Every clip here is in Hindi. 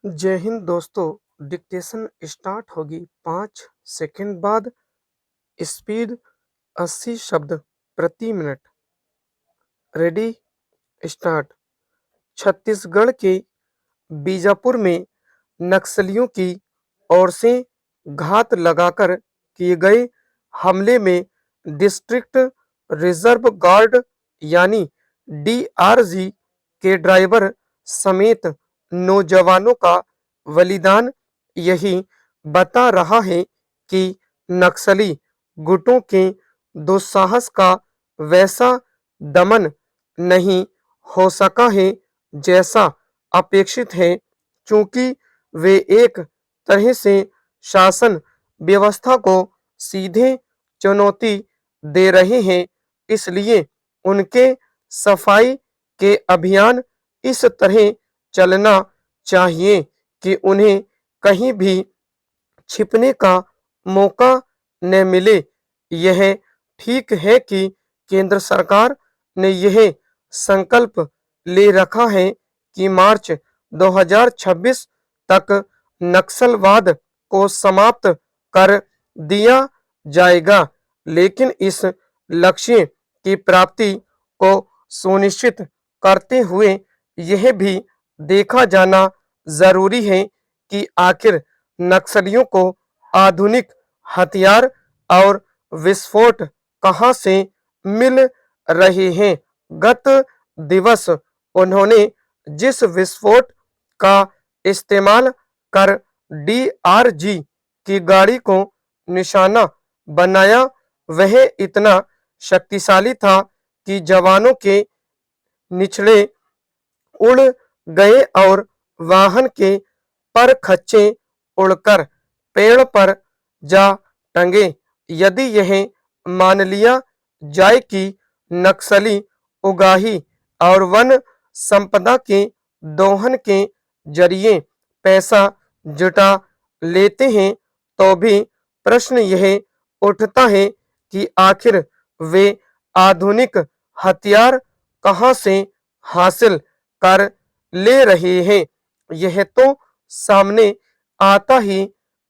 जय हिंद दोस्तों। डिक्टेशन स्टार्ट होगी 5 सेकंड बाद। स्पीड 80 शब्द प्रति मिनट। Ready start. छत्तीसगढ़ के बीजापुर में नक्सलियों की ओर से घात लगाकर किए गए हमले में डिस्ट्रिक्ट रिजर्व गार्ड यानी डीआरजी के ड्राइवर समेत नौजवानों का बलिदान यही बता रहा है कि नक्सली गुटों के दुस्साहस का वैसा दमन नहीं हो सका है जैसा अपेक्षित है, चूंकि वे एक तरह से शासन व्यवस्था को सीधे चुनौती दे रहे हैं। इसलिए उनके सफाई के अभियान इस तरह चलना चाहिए कि उन्हें कहीं भी छिपने का मौका न मिले। यह ठीक है कि केंद्र सरकार ने यह संकल्प ले रखा है कि मार्च 2026 तक नक्सलवाद को समाप्त कर दिया जाएगा, लेकिन इस लक्ष्य की प्राप्ति को सुनिश्चित करते हुए यह भी देखा जाना जरूरी है कि आखिर नक्सलियों को आधुनिक हथियार और विस्फोट कहां से मिल रहे हैं। गत दिवस उन्होंने जिस विस्फोट का इस्तेमाल कर डीआरजी की गाड़ी को निशाना बनाया, वह इतना शक्तिशाली था कि जवानों के निचले उड़ गए और वाहन के परखच्चे उड़कर पेड़ पर जा टंगे। यदि यह मान लिया जाए कि नक्सली उगाही और वन संपदा के दोहन के जरिए पैसा जुटा लेते हैं, तो भी प्रश्न यह उठता है कि आखिर वे आधुनिक हथियार कहां से हासिल कर ले रहे हैं। यह तो सामने आता ही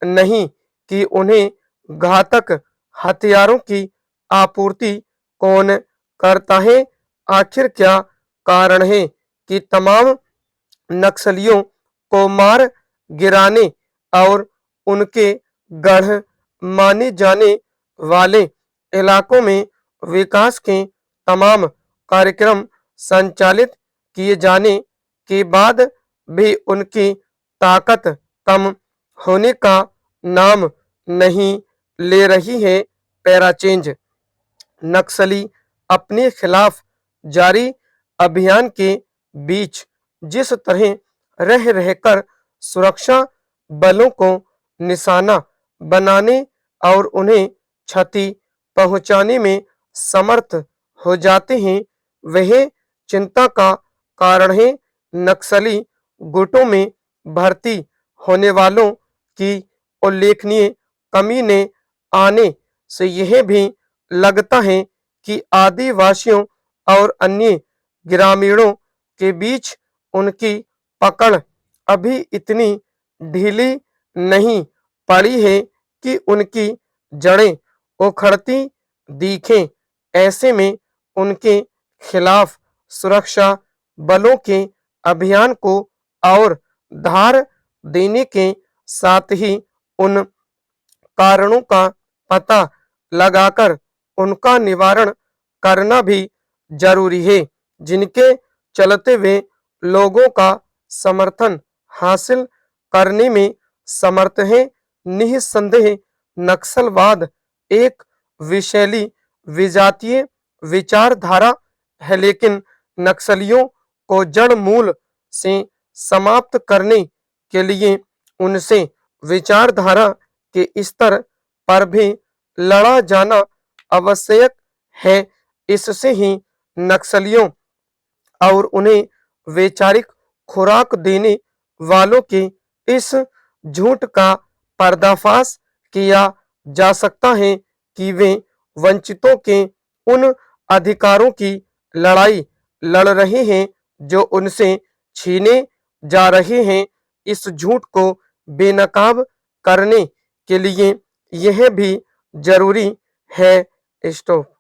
नहीं कि उन्हें घातक हथियारों की आपूर्ति कौन करता है। आखिर क्या कारण है कि तमाम नक्सलियों को मार गिराने और उनके गढ़ माने जाने वाले इलाकों में विकास के तमाम कार्यक्रम संचालित किए जाने के बाद भी उनकी ताकत कम होने का नाम नहीं ले रही है। पैराचेंज। नक्सली अपने खिलाफ जारी अभियान के बीच जिस तरह रह रहकर सुरक्षा बलों को निशाना बनाने और उन्हें क्षति पहुंचाने में समर्थ हो जाते हैं, वह चिंता का कारण है। नक्सली गुटों में भर्ती होने वालों की उल्लेखनीय कमी ने आने से यह भी लगता है कि आदिवासियों और अन्य ग्रामीणों के बीच उनकी पकड़ अभी इतनी ढीली नहीं पड़ी है कि उनकी जड़ें उखड़ती दिखें। ऐसे में उनके खिलाफ सुरक्षा बलों के अभियान को और धार देने के साथ ही उन कारणों का पता लगाकर उनका निवारण करना भी जरूरी है, जिनके चलते वे लोगों का समर्थन हासिल करने में समर्थ है। निस्संदेह नक्सलवाद एक विषैली विजातीय विचारधारा है, लेकिन नक्सलियों को जड़ मूल से समाप्त करने के लिए उनसे विचारधारा के स्तर पर भी लड़ा जाना आवश्यक है। इससे ही नक्सलियों और उन्हें वैचारिक खुराक देने वालों के इस झूठ का पर्दाफाश किया जा सकता है कि वे वंचितों के उन अधिकारों की लड़ाई लड़ रहे हैं जो उनसे छीने जा रहे हैं। इस झूठ को बेनकाब करने के लिए यह भी जरूरी है। स्टॉप।